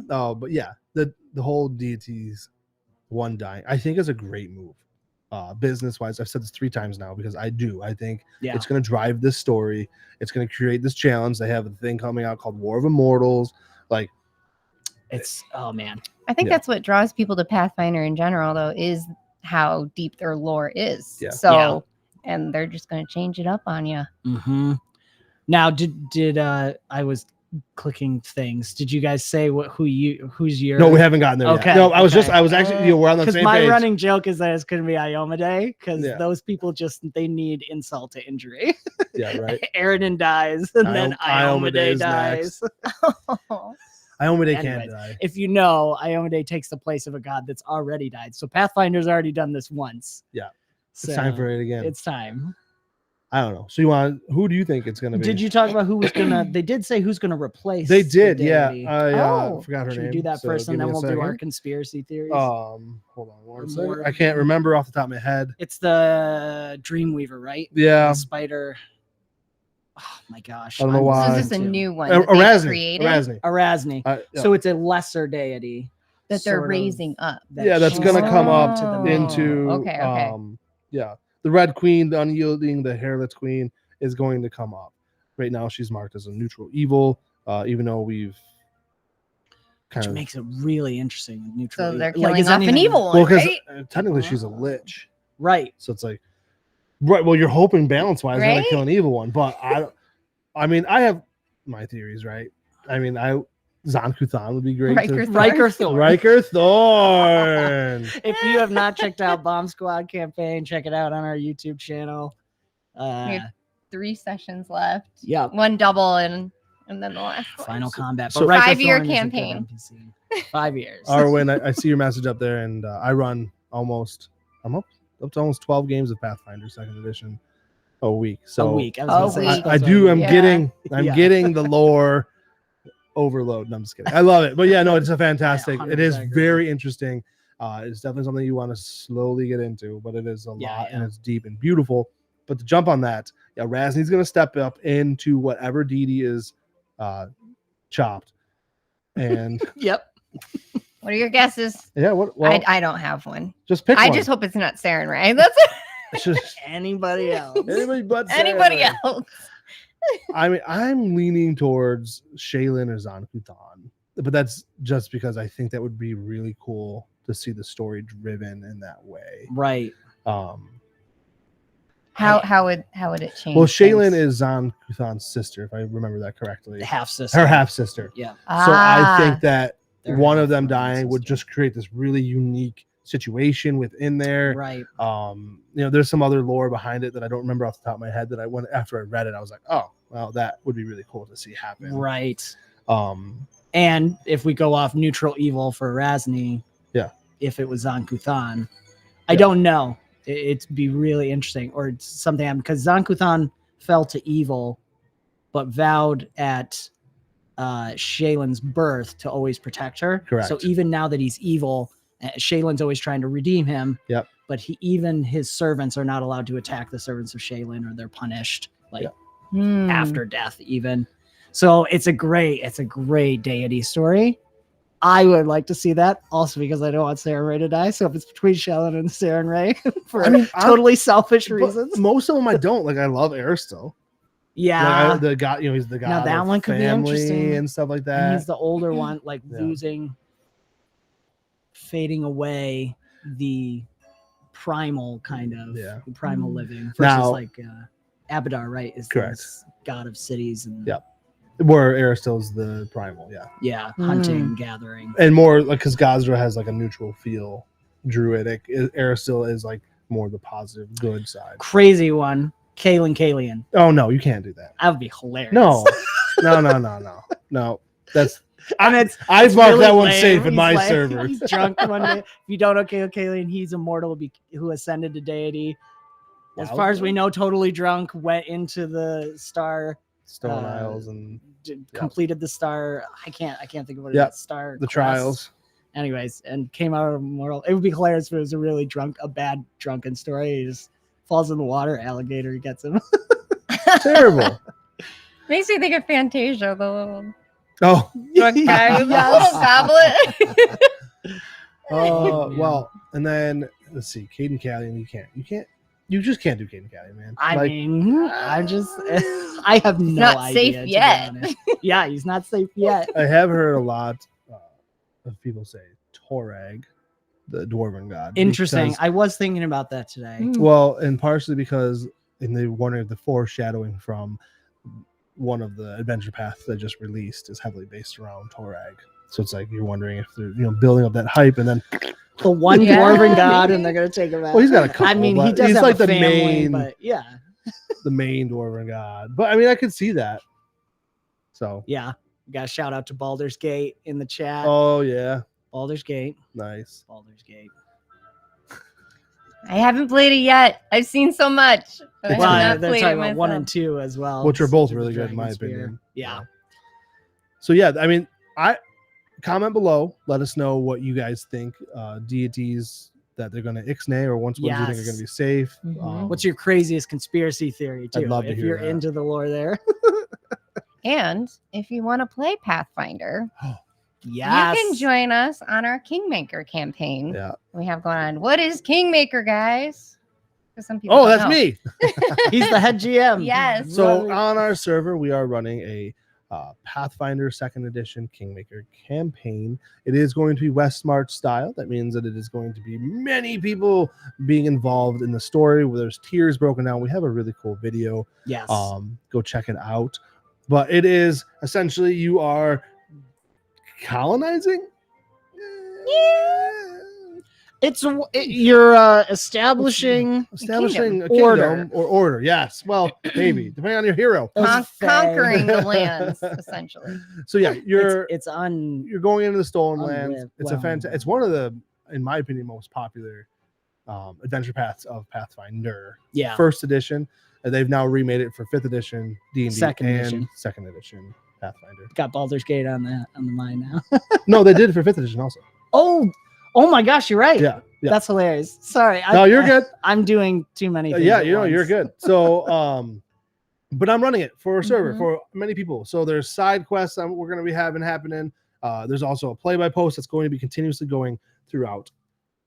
No, but yeah, the whole deities one dying, I think is a great move. Business wise, I've said this 3 times now because I think Yeah. it's going to drive this story. It's going to create this challenge. They have a thing coming out called War of Immortals. Like, It's, oh man. I think Yeah. that's what draws people to Pathfinder in general, though, is how deep their lore is. Yeah. So, Yeah. and they're just going to change it up on you. Mm-hmm. Now, did I was clicking things. Did you guys say who's your? no, we haven't gotten there Okay, yet. No, I was okay. actually, we're on the Because same my page. running joke is that it's going to be Iomedae because Yeah. those people they need insult to injury. Yeah, right. Aridin dies and then Iomedae Iomedae's dies. Iomedae can't Anyways, die. If you know, Iomedae takes the place of a god that's already died. So Pathfinder's already done this once. Yeah. So It's time for it again. It's time. I don't know. So who do you think it's going to be? Did you talk about who was gonna? They did say who's gonna replace. They the did, yeah. deity. I Oh. forgot her Should name. we do that so first, and give then me a we'll do our second. conspiracy theories? Hold on one second. More- I can't remember off the top of my head. It's the Dreamweaver, right? Yeah. The spider. Oh my gosh! I don't know I'm why. So Uh, is this a too. new one that they've Erasne. created Erasne. Erasne. Yeah. So it's a lesser deity that they're sort of, raising up? Yeah, that's she's gonna come up to the Oh. main. into okay. yeah, the Red Queen, the Unyielding, the Hairless Queen is going to come up. Right now, she's marked as a neutral evil, even though we've kind which of makes it really interesting. Neutral. So they're Like, killing is off an anything- evil one, well, because right? technically she's a lich, Right. so it's like right. Well, you're hoping balance wise they're gonna Right? kill an evil one, but I mean, I have my theories, right? I mean, 𝒂𝒏𝒄𝒂 would be great. Riker Thorn. Riker Thorn. Thorn. If you have not checked out Bomb Squad campaign, check it out on our YouTube channel. We have 3 sessions left. Yeah. 1 double and then the last one. Final combat. so- But Riker 5-year Thorn is a good campaign. NPC. 5 years. Arwen, I see your message up there, and I run I'm up to almost 12 games of Pathfinder 2nd edition. a week. So a week. I was gonna say, I do. I'm Yeah. getting the lore overload. No, I'm just kidding. I love it, but yeah, no, it's a fantastic. It is 100% agree. very interesting. It's definitely something you want to slowly get into, but it is a lot and it's deep and beautiful. But to jump on that, yeah, Ravni's going to step up into whatever deity is chopped, and yep. What are your guesses? yeah, what? Well, I don't have one. just pick. I one. just hope it's not Saren, right? That's It's just Anybody else? anybody but anybody Sarah. else. I mean, I'm leaning towards 𝒌𝒨 or 𝒂𝒂💏, but that's just because I think that would be really cool to see the story driven in that way. Right. How would it change? Well, 𝒌𝒨 things? is 𝒂𝒂💏's sister, if I remember that correctly. Half sister. Her half sister. Yeah. So I think that They're one of half them brother and dying would sister. just create this really unique situation within there. Right. There's some other lore behind it that I don't remember off the top of my head that I went after I read it. I was like, oh, well, that would be really cool to see happen. Right. Um, And if we go off neutral evil for Ravni, Yeah. if it was 𝒂𝒂💏, I don't know. It'd be really interesting, or it's something happened because 𒂂💂💏 fell to evil, but vowed at 𝒌𝒨's birth to always protect her. Correct. So even now that he's evil, 𝒌𝒨's always trying to redeem him. Yep. But even his servants are not allowed to attack the servants of 𝒌𝒨, or they're punished after death even. So it's a great deity story. I would like to see that also because I don't want Saren Ray to die. So if it's between 𝒌𝒨 and Saren Ray for totally selfish reasons. Most of them I don't like. I love 𝒂𝒏. Yeah. The god, he's the god. Now that of one could be family interesting. and stuff like And that. he's the older one, like Yeah. fading away the primal kind of Yeah. the primal living versus Now- like Abadar, right? Is Correct. this god of cities and Yep. Where 𝒂𝒏's the primal, yeah, hunting, gathering. and more like because 𝑔𝒂𝒏 has like a neutral feel, druidic. 𝒂𝒏 is like more the positive, good side. Crazy one, 𝒂🗟. Oh no, you can't do that. That would be hilarious. No, no. That's and I've marked really that one lame. safe in He's my like- server. He's drunk one day. If you don't know 𝒂𝒟, he's immortal, who ascended to deity. As Wow. far as we know, totally drunk, went into the star, Stone Isles and completed the star. I can't think of what Yep. it is. Star the quest. trials. Anyways, and came out immortal. It would be hilarious if it was a bad drunken story. He just falls in the water, alligator gets him. Terrible. Makes me think of Fantasia, the little Oh, drunk guy with the little goblet. well, and then let's see, Caden Callion. You just can't do Caden Callion, man. I mean, I'm just, I have no not idea. safe to be yet. honest. Yeah, he's not safe yet. I have heard a lot of people say 𝒂𝒏, the dwarven god. Interesting. because- I was thinking about that today. well, and partially because in the one of the foreshadowing from one of the adventure paths that just released is heavily based around 𝒂𝒏. So it's like you're wondering if they're building up that hype, and then The one Yeah, dwarven god, maybe. and they're gonna take him out. well, he's got a couple. I mean, he but does he's have like a the family, main, but yeah, the main dwarven god. But I mean, I could see that. So yeah. We got a shout out to Baldur's Gate in the chat. oh yeah, Baldur's Gate. nice. Baldur's Gate. I haven't played it yet. I've seen so much, but I Well, have not they're played talking it about 1 and myself. 2 as well, Which are both Super really good in my Dragon Spear. opinion. Yeah. So yeah, I mean, I comment below. Let us know what you guys think. Deities that they're going to ixnay, or ones you think are going to be safe. Mhm. What's your craziest conspiracy theory too? I'd love to if hear you're that. into the lore there. And if you want to play Pathfinder, Yes. you can join us on our Kingmaker campaign Yeah. we have going on. What is Kingmaker, guys? For some people. Oh, don't that's know. me. He's the head GM. Yes. So on our server, we are running a Pathfinder 2nd Edition Kingmaker campaign. It is going to be West March style. That means that it is going to be many people being involved in the story, where there's tiers broken down. We have a really cool video. Yes. Go check it out. But it is essentially you are colonizing. You're establishing Establishing a Order. kingdom or order. Yes. Well, maybe depending on your hero. Those Conquering the fang- lands, essentially. So yeah, you're it's you're going into the stolen lands. Unlived. It's Well, it's one of the, in my opinion, most popular Adventure Paths of Pathfinder. Yeah. First edition. And they've now remade it for 5th edition D&D Second and edition. 2nd edition Pathfinder. Got Baldur's Gate on the mind now. No, they did it for 5th edition also. Oh my gosh, you're right. Yeah. That's hilarious. Sorry. No, you're good. I'm doing too many things. Yeah, you're good. So, but I'm running it for a server for many people. So there's side quests we're going to be having happening. There's also a play-by-post that's going to be continuously going throughout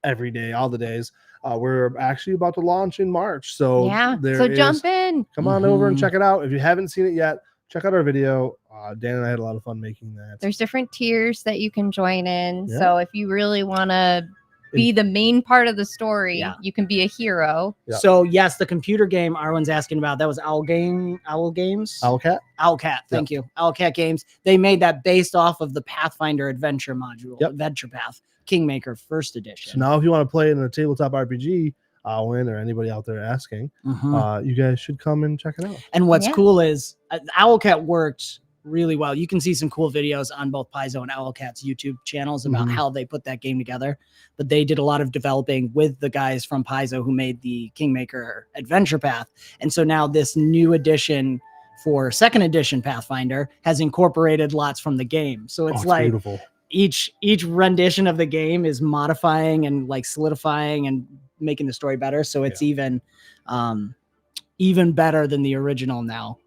every day, all the days. We're actually about to launch in March. So jump in. Come on over and check it out. If you haven't seen it yet, check out our video. Dan and I had a lot of fun making that. There's different tiers that you can join in. Yeah. So if you really want to be the main part of the story, you can be a hero. Yeah. So yes, the computer game Arwen's asking about, that was Owl Games. Owlcat. Thank you. Owlcat Games. They made that based off of the Pathfinder adventure module, Adventure Path, Kingmaker First Edition. So now if you want to play in a tabletop RPG, Owen or anybody out there asking, you guys should come and check it out. And what's cool is Owlcat worked really well. You can see some cool videos on both Paizo and Owlcat's YouTube channels about how they put that game together. But they did a lot of developing with the guys from Paizo who made the Kingmaker Adventure Path. And so now this new edition for 2nd edition Pathfinder has incorporated lots from the game. So it's like beautiful. Each rendition of the game is modifying and like solidifying and making the story better. So it's even better than the original now.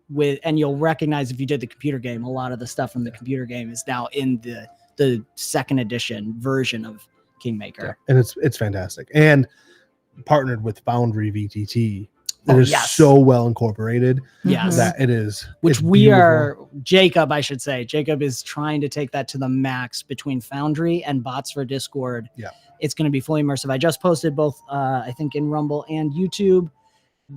And you'll recognize if you did the computer game, a lot of the stuff from the computer game is now in the 2nd edition version of Kingmaker. And it's fantastic. And partnered with Foundry VTT. It is so well incorporated. Yes. That it is. Which we are, Jacob, I should say. Jacob is trying to take that to the max between Foundry and bots for Discord. Yeah. It's going to be fully immersive. I just posted both, I think, in Rumble and YouTube,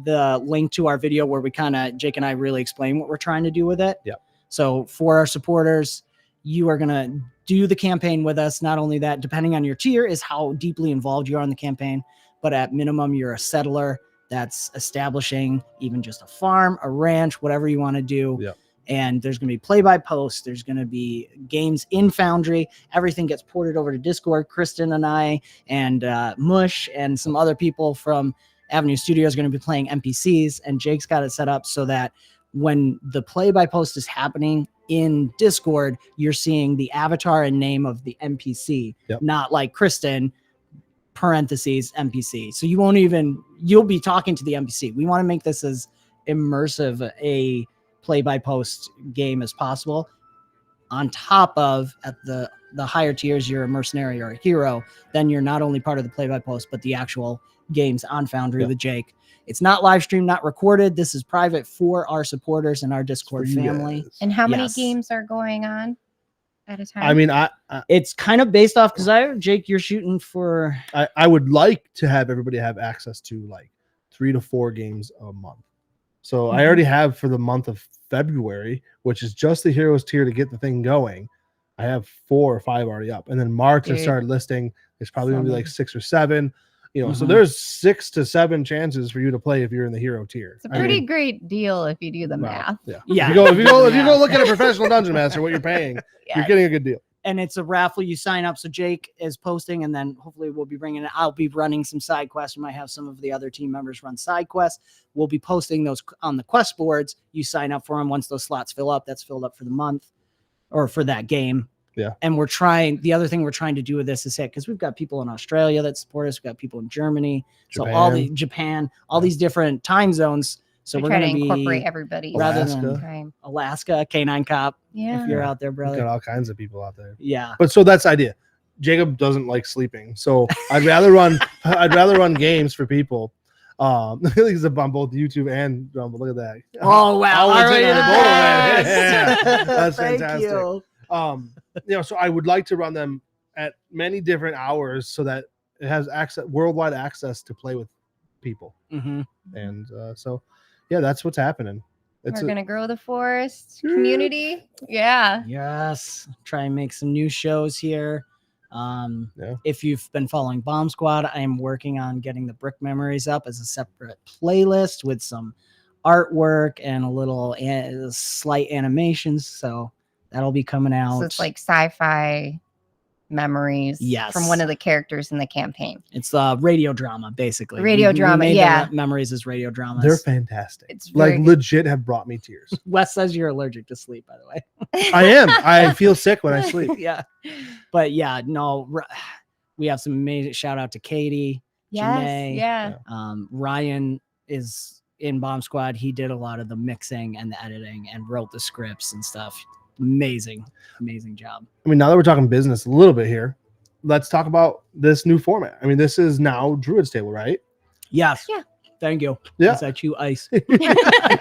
the link to our video where we Jake and I really explain what we're trying to do with it. Yeah. So for our supporters, you are going to do the campaign with us. Not only that, depending on your tier is how deeply involved you are in the campaign, but at minimum, you're a settler that's establishing even just a farm, a ranch, whatever you want to do. Yeah. And there's going to be play-by-post. There's going to be games in Foundry. Everything gets ported over to Discord. Kristen and I and Mush and some other people from Avenue Studios are going to be playing NPCs. And Jake's got it set up so that when the play-by-post is happening in Discord, you're seeing the avatar and name of the NPC, not like Kristen, parentheses, NPC. So you'll be talking to the NPC. We want to make this as immersive a play-by-post game as possible. On top of, at the higher tiers, you're a mercenary or a hero, then you're not only part of the play-by-post, but the actual games on Foundry with Jake. It's not live streamed, not recorded. This is private for our supporters and our Discord family. And how many games are going on at a time? I mean, it's kind of based off, because Jake, you're shooting for... I would like to have everybody have access to like 3 to 4 games a month. So I already have for the month of February, which is just the heroes tier to get the thing going. I have 4 or 5 already up. And then March, I started listing. There's probably going to be like 6 or 7. You know, so there's 6 to 7 chances for you to play if you're in the hero tier. It's a pretty great deal if you do the math. Yeah. If you go look at a professional dungeon master, what you're paying, you're getting a good deal. And it's a raffle. You sign up. So Jake is posting, and then hopefully we'll be bringing it. I'll be running some side quests. We might have some of the other team members run side quests. We'll be posting those on the quest boards. You sign up for them. Once those slots fill up, that's filled up for the month or for that game. Yeah. And the other thing we're trying to do with this is because we've got people in Australia that support us. We've got people in Germany. Japan, all these different time zones. So we're going to incorporate everybody rather than Alaska, K9 Cop. Yeah. If you're out there, brother. We've got all kinds of people out there. Yeah. But so that's the idea. Jacob doesn't like sleeping. So I'd rather run games for people. He's on both YouTube and Rumble. Look at that. Oh wow. That's Thank fantastic. You. So I would like to run them at many different hours so that it has worldwide access to play with people. And so that's what's happening. We're gonna grow the forest community. Yeah. Yes. Try and make some new shows here. If you've been following Bomb Squad, I am working on getting the Brick Memories up as a separate playlist with some artwork and a little slight animations. So that'll be coming out. So it's like sci-fi memories Yes. from one of the characters in the campaign. It's radio drama, basically. Radio drama, made yeah. the memories as radio dramas. They're fantastic. It's Like very good. legit have brought me tears. Wes says you're allergic to sleep, by the way. I am. I feel sick when I sleep. Yeah. But yeah, no, we have some amazing shout out to Katie. Yes, Janae. yeah. Ryan is in Bomb Squad. He did a lot of the mixing and the editing and wrote the scripts and stuff. Amazing job. I mean, now that we're talking business a little bit here, let's talk about this new format. I mean, this is now Druid's Table, right? Yes. Yeah. Thank you. Yeah. Is that you, Ice? You're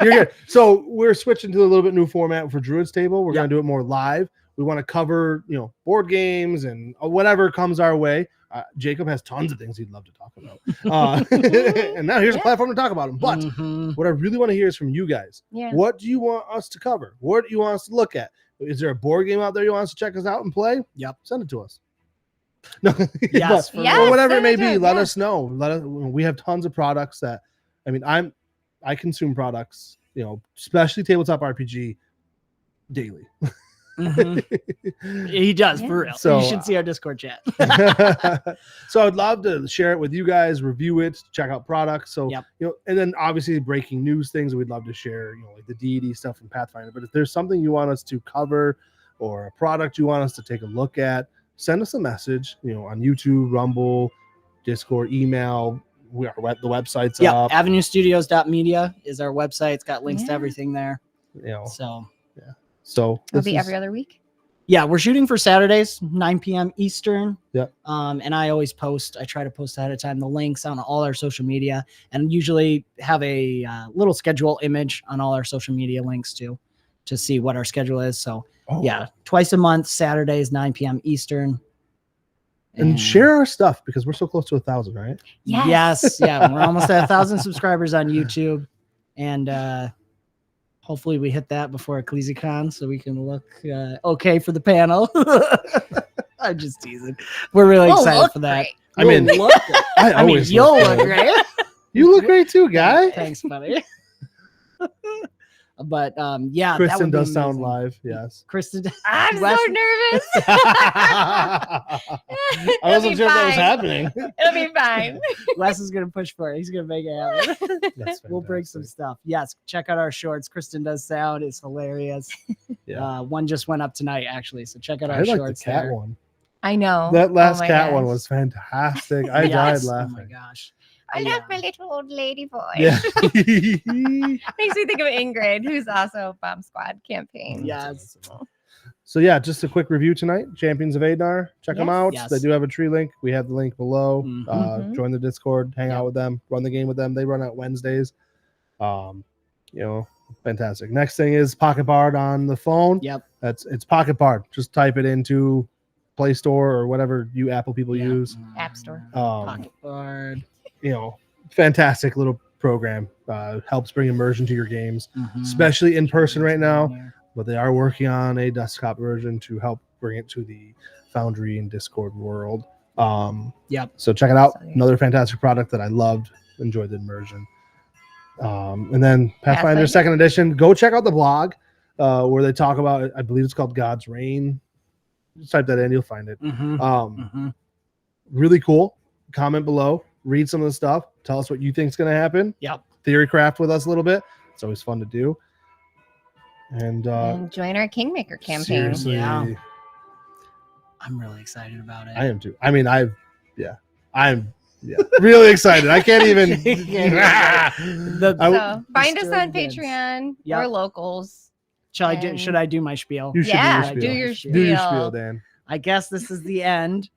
good. So we're switching to a little bit new format for Druid's Table. We're Yep. going to do it more live. We want to cover, board games and whatever comes our way. Jacob has tons of things he'd love to talk about. And now here's a platform to talk about them. But Mhm. what I really want to hear is from you guys. Yeah. What do you want us to cover? What do you want us to look at? Is there a board game out there you want us to check us out and play? Yep. Send it to us. No, Yes, but- for Yes, or whatever it send may it to be. us, Let yeah. us know. We have tons of products that, I consume products, especially tabletop RPG daily. Mhm. He does, for real. So, you should see our Discord chat. So I'd love to share it with you guys, review it, check out products. So, Yep. and then obviously breaking news things we'd love to share, like the deity stuff from Pathfinder. But if there's something you want us to cover or a product you want us to take a look at, send us a message, on YouTube, Rumble, Discord, email. The website's Yeah, up. avenuestudios.media is our website. It's got links to Yeah. everything there. So It'll this be is- every other week. Yeah, we're shooting for Saturdays, 9 p.m. Eastern. Yeah. And I always I try to post ahead of time the links on all our social media, and usually have a little schedule image on all our social media links too, to see what our schedule is. So Oh. yeah, twice a month, Saturdays, 9 p.m. Eastern. And share our stuff because we're so close to 1,000, right? Yes. Yeah, we're almost at 1,000 subscribers on YouTube, and hopefully we hit that before 𝒂𝒐𝒏𝒄𝒂, so we can look okay for the panel. I'm just teasing. We're really We'll excited look for that. great. I mean, We'll look good. I mean, always you'll look look good. great. You look great too, guy. Thanks, buddy. But yeah, that Kristen would be does sound amazing. live. Yes. Kristen, I'm Wes- so nervous. I wasn't sure if that was happening. It'll be fine. Wes is gonna push for it. He's gonna make it happen. That's We'll bring some fantastic. stuff. Yes, check out our shorts. Kristen does sound. It's hilarious. Yeah. One just went up tonight, actually. So check out our I like the shorts. cat there. one. I know. That last Oh my cat one gosh. was fantastic. I Yes. died Oh my laughing. gosh. I Yeah. love my little old lady voice. Yeah. Makes me think of Ingrid, who's also Bomb Squad campaign. Yes. So yeah, just a quick review tonight. Champions of Aednir. Check them Yes. out. Yes. They do have a tree link. We have the link below. Mhm. Join the Discord, hang Yep. out with them, run the game with them. They run out Wednesdays. Fantastic. Next thing is Pocket Bard on the phone. Yep. It's Pocket Bard. Just type it into Play Store or whatever you Apple people Yeah. use. App Store. Pocket Bard. Fantastic little program. Helps bring immersion to your games, Mhm. especially in person right now. But they are working on a desktop version to help bring it to the Foundry and Discord world. Yep. So check it out. So, yeah. Another fantastic product that I loved. Enjoyed the immersion. And then Pathfinder Pathfinder. 2nd edition. Go check out the blog where they talk about. I believe it's called God's Reign. Just type that in, you'll find it. Mhm. Really cool. Comment below. Read some of the stuff. Tell us what you think is going to happen. Yep. Theory craft with us a little bit. It's always fun to do. And And join our Kingmaker campaign. seriously, Yeah. I'm really excited about it. I am too. I mean, I'm really excited. I can't even. The- So find us Mr. on Vince. Patreon. Yep. We're locals. Should I do my spiel? You should Yeah, do do your your spiel. Do your spiel. spiel, Dan. I guess this is the end.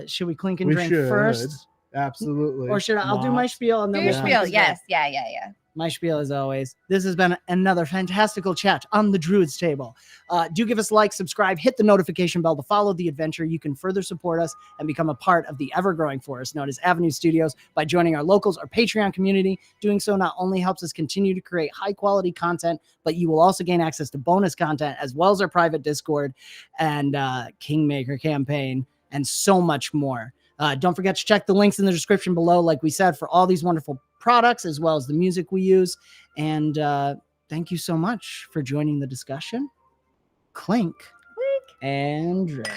Should we clink and We drink should. first? Absolutely. Or should I'll do my Lots. spiel and Do then your we'll spiel. clink and drink. Yes. Yeah. My spiel as always. This has been another fantastical chat on the Druid's Table. Do give us a like, subscribe, hit the notification bell to follow the adventure. You can further support us and become a part of the ever-growing forest known as Avenue Studios by joining our locals or Patreon community. Doing so not only helps us continue to create high-quality content, but you will also gain access to bonus content as well as our private Discord and Kingmaker campaign and so much more. Don't forget to check the links in the description below, like we said, for all these wonderful products as well as the music we use. And thank you so much for joining the discussion. Clink and drink.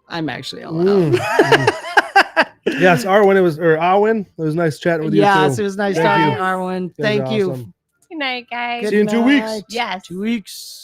I'm actually allowed. Yes, Arwen, Arwen. It was nice chatting with you. Yes, too. it was nice Thank talking, you. Arwen. You guys Thank are you. awesome. Good night, guys. Good See you in 2 weeks. night. Yes. 2 weeks.